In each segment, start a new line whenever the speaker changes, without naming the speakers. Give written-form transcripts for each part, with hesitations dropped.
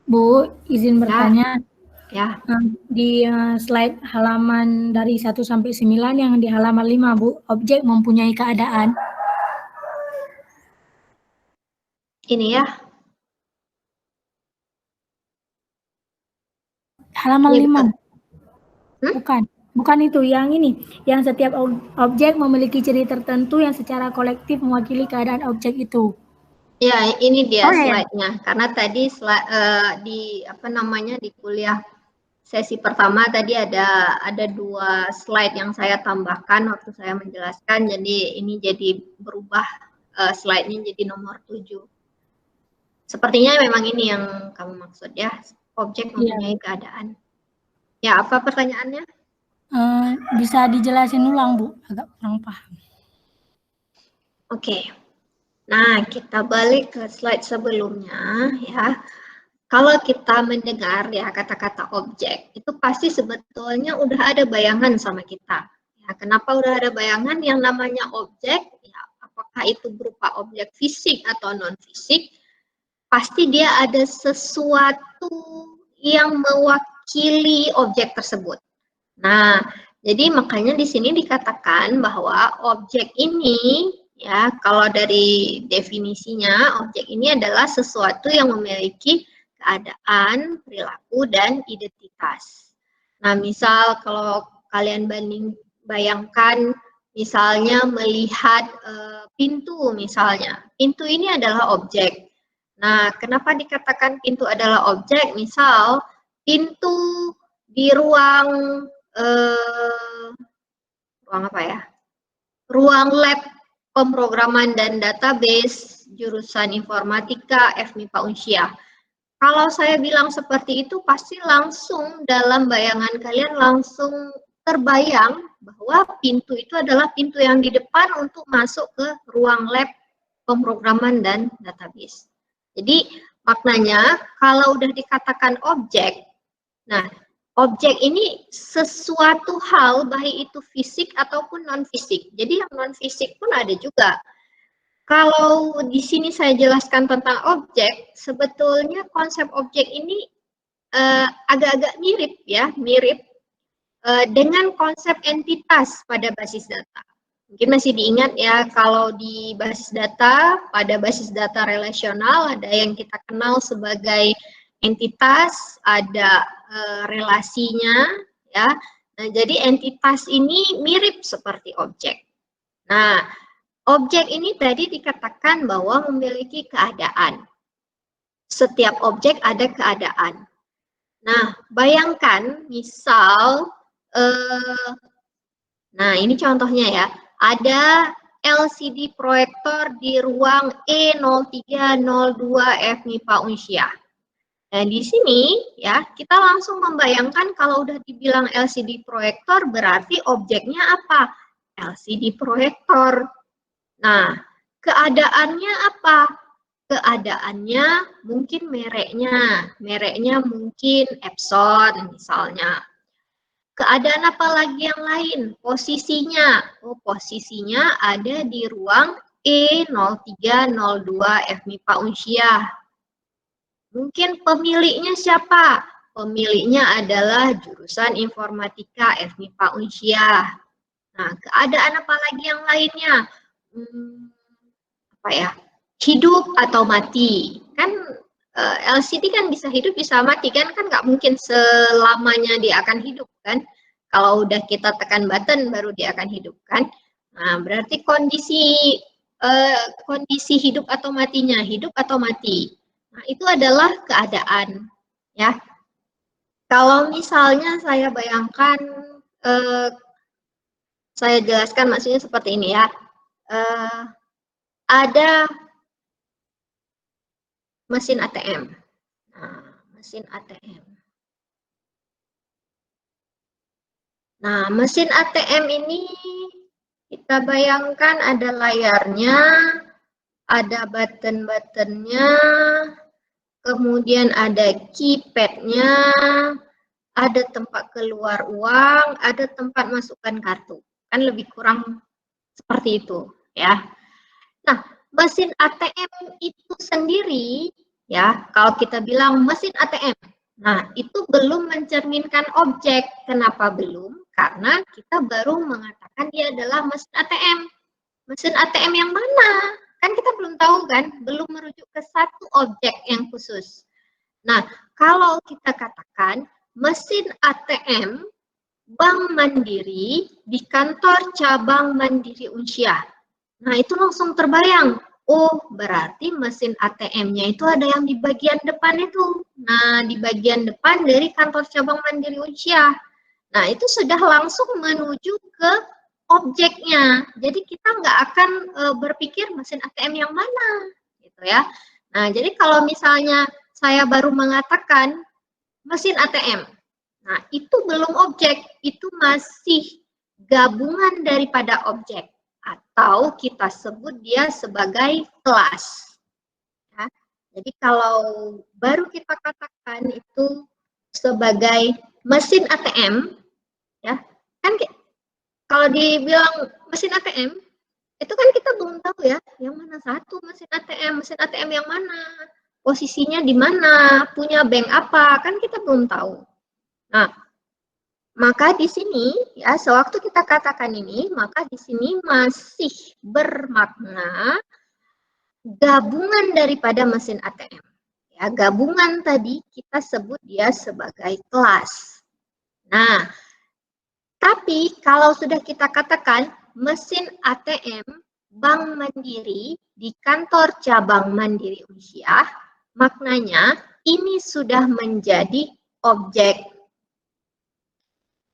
Bu, izin bertanya.
Ya.
Di slide halaman dari 1 sampai 9 yang di halaman 5, Bu, objek mempunyai keadaan.
Ini ya.
Halaman
Ini
5.
betul.
Bukan itu, yang ini. Yang setiap objek memiliki ciri tertentu yang secara kolektif mewakili keadaan objek itu.
Ya, ini dia
ya.
slide-nya. Karena tadi di kuliah sesi pertama tadi ada 2 slide yang saya tambahkan waktu saya menjelaskan. Jadi ini jadi berubah slide-nya jadi nomor 7. Sepertinya memang ini yang kamu maksud ya, objek mempunyai keadaan. Ya, apa pertanyaannya?
Bisa dijelasin ulang, Bu, agak kurang paham.
Oke. Nah, kita balik ke slide sebelumnya ya. Kalau kita mendengar ya kata-kata objek, itu pasti sebetulnya udah ada bayangan sama kita. Ya, kenapa udah ada bayangan yang namanya objek? Ya, apakah itu berupa objek fisik atau non fisik? Pasti dia ada sesuatu yang mewakili objek tersebut. Nah, jadi makanya di sini dikatakan bahwa objek ini ya, kalau dari definisinya, objek ini adalah sesuatu yang memiliki keadaan, perilaku, dan identitas. Nah, misal kalau kalian bayangkan misalnya melihat pintu misalnya. Pintu ini adalah objek. Nah, kenapa dikatakan pintu adalah objek? Misal, pintu di ruang apa ya? Ruang lab pemrograman dan database jurusan informatika FMIPA Unsyah. Kalau saya bilang seperti itu pasti langsung dalam bayangan kalian langsung terbayang bahwa pintu itu adalah pintu yang di depan untuk masuk ke ruang lab pemrograman dan database. Jadi maknanya kalau udah dikatakan objek, nah objek ini sesuatu hal baik itu fisik ataupun non fisik. Jadi yang non fisik pun ada juga. Kalau di sini saya jelaskan tentang objek, sebetulnya konsep objek ini agak-agak mirip ya, dengan konsep entitas pada basis data. Mungkin masih diingat ya, kalau di basis data, pada basis data relasional ada yang kita kenal sebagai entitas, ada relasinya ya. Nah, jadi entitas ini mirip seperti objek. Nah, objek ini tadi dikatakan bahwa memiliki keadaan. Setiap objek ada keadaan. Nah, bayangkan misal, nah ini contohnya ya, ada LCD proyektor di ruang E0302 FMIPA Unsyah. Nah, di sini ya, kita langsung membayangkan kalau udah dibilang LCD proyektor berarti objeknya apa? LCD proyektor. Nah, keadaannya apa? Keadaannya mungkin mereknya mungkin Epson misalnya. Keadaan apa lagi yang lain? Posisinya. Oh, posisinya ada di ruang E0302 FMIPA Unsyah. Mungkin pemiliknya siapa? Pemiliknya adalah jurusan informatika FMIPA Unsyah. Nah, keadaan apa lagi yang lainnya? Apa ya? Hidup atau mati. Kan LCD kan bisa hidup bisa mati kan nggak mungkin selamanya dia akan hidup kan. Kalau udah kita tekan button baru dia akan hidup kan. Nah, berarti kondisi hidup atau matinya, hidup atau mati. Nah, itu adalah keadaan ya. Kalau misalnya saya bayangkan saya jelaskan maksudnya seperti ini ya. Ada mesin ATM. Nah, mesin ATM. Nah, mesin ATM ini kita bayangkan ada layarnya, ada button-buttonnya, kemudian ada keypadnya, ada tempat keluar uang, ada tempat masukkan kartu. Kan lebih kurang seperti itu, ya. Nah, mesin ATM itu sendiri Ya, kalau kita bilang mesin ATM, nah itu belum mencerminkan objek. Kenapa belum? Karena kita baru mengatakan dia adalah mesin ATM. Mesin ATM yang mana? Kan kita belum tahu kan, belum merujuk ke satu objek yang khusus. Nah, kalau kita katakan mesin ATM Bank Mandiri di kantor cabang Mandiri Unsyah. Nah, itu langsung terbayang. Oh, berarti mesin ATM-nya itu ada yang di bagian depan itu. Nah, di bagian depan dari kantor cabang Mandiri Unsyah. Nah, itu sudah langsung menuju ke objeknya. Jadi kita nggak akan berpikir mesin ATM yang mana, gitu ya. Nah, jadi kalau misalnya saya baru mengatakan mesin ATM, nah itu belum objek, itu masih gabungan daripada objek atau kita sebut dia sebagai kelas. Ya. Jadi kalau baru kita katakan itu sebagai mesin ATM, ya kan kalau dibilang mesin ATM itu kan kita belum tahu ya yang mana satu mesin ATM yang mana, posisinya di mana, punya bank apa, kan kita belum tahu. Nah, maka di sini ya sewaktu kita katakan ini, maka di sini masih bermakna gabungan daripada mesin ATM. Ya, gabungan tadi kita sebut dia sebagai kelas. Nah, tapi kalau sudah kita katakan mesin ATM Bank Mandiri di kantor cabang Mandiri Unsyah, maknanya ini sudah menjadi objek.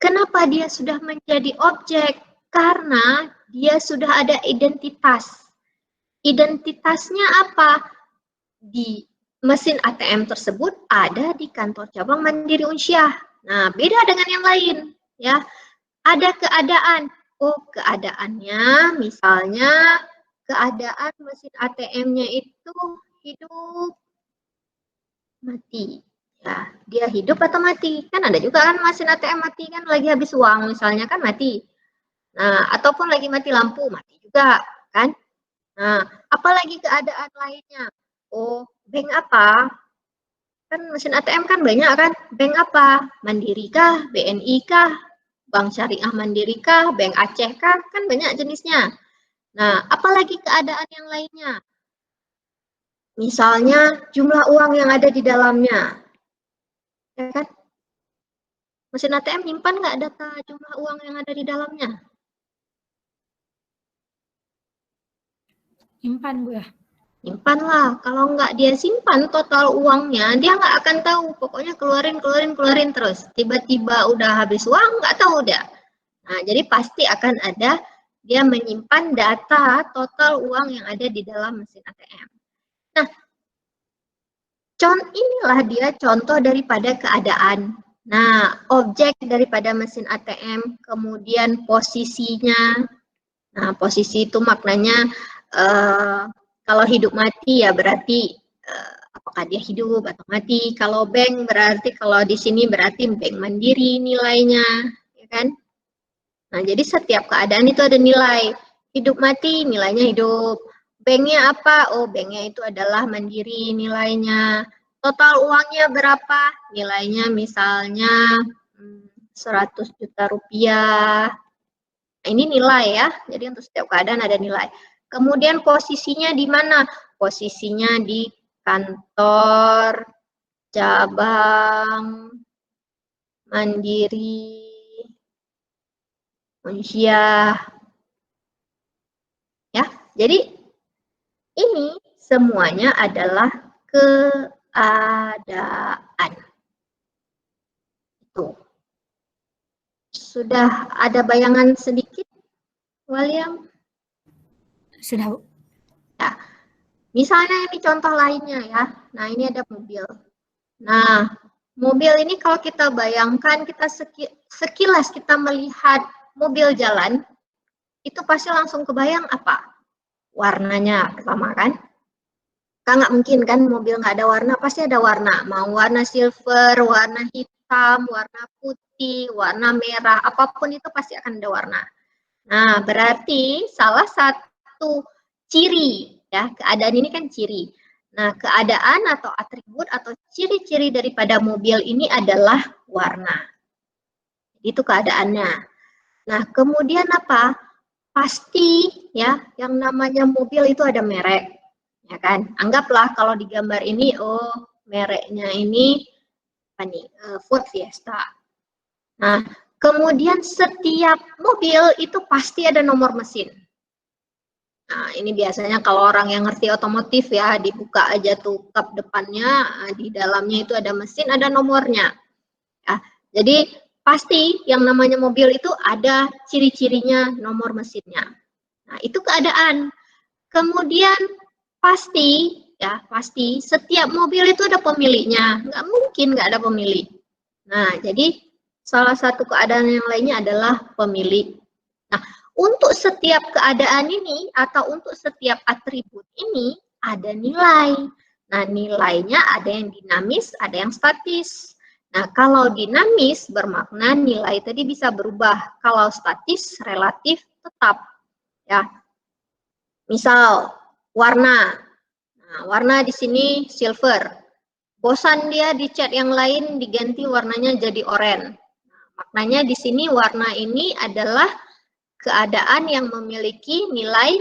Kenapa dia sudah menjadi objek? Karena dia sudah ada identitas. Identitasnya apa? Di mesin ATM tersebut ada di kantor cabang Mandiri Unsyah. Nah, beda dengan yang lain, ya. Ada keadaan. Oh, keadaannya misalnya keadaan mesin ATM-nya itu hidup mati. Ya, dia hidup atau mati? Kan ada juga kan mesin ATM mati kan lagi habis uang misalnya kan mati. Nah, ataupun lagi mati lampu, mati juga kan? Nah, apalagi keadaan lainnya? Oh, bank apa? Kan mesin ATM kan banyak kan? Bank apa? Mandiri kah? BNI kah? Bank Syariah Mandiri kah? Bank Aceh kah? Kan banyak jenisnya. Nah, apalagi keadaan yang lainnya? Misalnya jumlah uang yang ada di dalamnya. Ya kan? Mesin ATM nyimpan nggak data jumlah uang yang ada di dalamnya?
Simpan Bu ya.
Simpan lah. Kalau nggak dia simpan total uangnya, dia nggak akan tahu. Pokoknya keluarin terus. Tiba-tiba udah habis uang, nggak tahu udah. Nah, jadi pasti akan ada dia menyimpan data total uang yang ada di dalam mesin ATM. Nah, inilah dia contoh daripada keadaan. Nah, objek daripada mesin ATM, kemudian posisinya. Nah, posisi itu maknanya kalau hidup mati ya berarti apakah dia hidup atau mati. Kalau bank berarti kalau di sini berarti bank mandiri nilainya, ya kan? Nah, jadi setiap keadaan itu ada nilai. Hidup mati nilainya hidup. Banknya apa? Oh, banknya itu adalah mandiri nilainya. Total uangnya berapa? Nilainya misalnya 100 juta rupiah. Nah, ini nilai ya. Jadi untuk setiap keadaan ada nilai. Kemudian posisinya di mana? Posisinya di kantor cabang Mandiri Unsyah. Ya, jadi ini semuanya adalah keadaan. Itu. Sudah ada bayangan sedikit, William?
Sudah Bu.
Ya. Misalnya ini contoh lainnya ya. Nah, ini ada mobil. Nah, mobil ini kalau kita bayangkan, kita sekilas kita melihat mobil jalan, itu pasti langsung kebayang apa? Warnanya pertama kan? Kan nggak mungkin kan mobil nggak ada warna, pasti ada warna. Mau warna silver, warna hitam, warna putih, warna merah, apapun itu pasti akan ada warna. Nah, berarti salah satu ciri, ya keadaan ini kan ciri. Nah, keadaan atau atribut atau ciri-ciri daripada mobil ini adalah warna. Itu keadaannya. Nah, kemudian apa? Pasti ya, yang namanya mobil itu ada merek, ya kan? Anggaplah kalau di gambar ini, oh mereknya ini apa nih? Ford Fiesta. Nah, kemudian setiap mobil itu pasti ada nomor mesin. Nah, ini biasanya kalau orang yang ngerti otomotif ya, dibuka aja tuh kap depannya, di dalamnya itu ada mesin, ada nomornya. Ya, jadi pasti yang namanya mobil itu ada ciri-cirinya, nomor mesinnya. Nah, itu keadaan. Kemudian pasti, ya pasti setiap mobil itu ada pemiliknya. Nggak mungkin nggak ada pemilik. Nah, jadi salah satu keadaan yang lainnya adalah pemilik. Nah, untuk setiap keadaan ini atau untuk setiap atribut ini ada nilai. Nah, nilainya ada yang dinamis, ada yang statis. Nah, kalau dinamis bermakna nilai tadi bisa berubah. Kalau statis relatif tetap. Ya. Misal warna. Nah, warna di sini silver. Bosan dia di cat yang lain diganti warnanya jadi oranye. Nah, maknanya di sini warna ini adalah keadaan yang memiliki nilai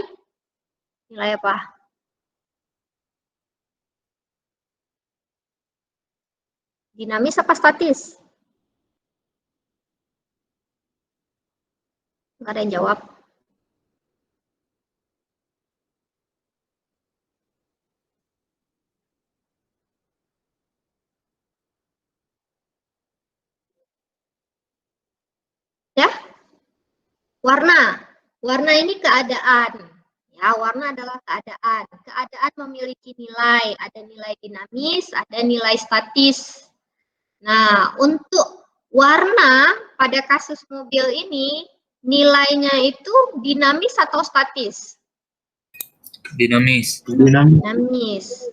apa? Dinamis apa statis? Nggak ada yang jawab. Ya, warna. Warna ini keadaan. Ya, warna adalah keadaan. Keadaan memiliki nilai. Ada nilai dinamis, ada nilai statis. Nah, untuk warna pada kasus mobil ini, nilainya itu dinamis atau statis?
Dinamis.
Dinamis.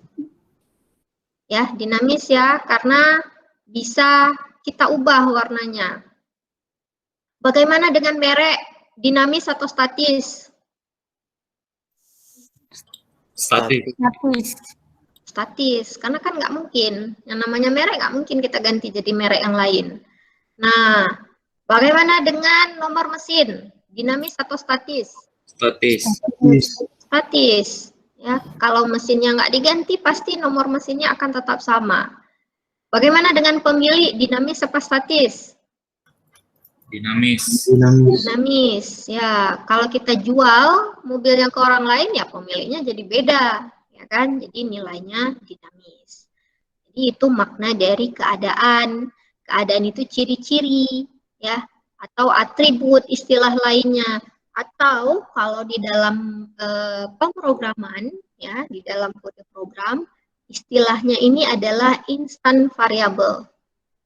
Ya, dinamis ya, karena bisa kita ubah warnanya. Bagaimana dengan merek? Dinamis atau statis?
Statis.
Statis, karena kan nggak mungkin. Yang namanya merek nggak mungkin kita ganti jadi merek yang lain. Nah, bagaimana dengan nomor mesin? Dinamis atau statis?
Statis.
Statis. Ya, kalau mesinnya nggak diganti, pasti nomor mesinnya akan tetap sama. Bagaimana dengan pemilik? Dinamis apa statis?
Dinamis.
Dinamis. Ya, kalau kita jual mobilnya ke orang lain, ya pemiliknya jadi beda, ya kan? Jadi nilainya dinamis. Jadi itu makna dari keadaan. Keadaan itu ciri-ciri, ya, atau atribut istilah lainnya. Atau kalau di dalam pemrograman, ya, di dalam kode program, istilahnya ini adalah instant variable.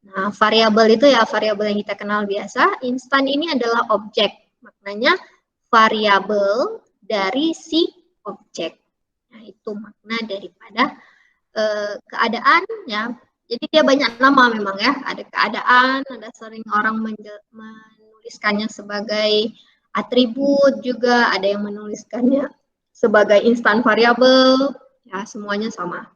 Nah, variabel itu ya variabel yang kita kenal biasa. Instan ini adalah objek. Maknanya variabel dari si objek. Nah, itu makna daripada keadaan ya. Jadi dia banyak nama memang ya. Ada keadaan, ada sering orang menuliskannya sebagai atribut juga, ada yang menuliskannya sebagai instan variabel. Ya, semuanya sama.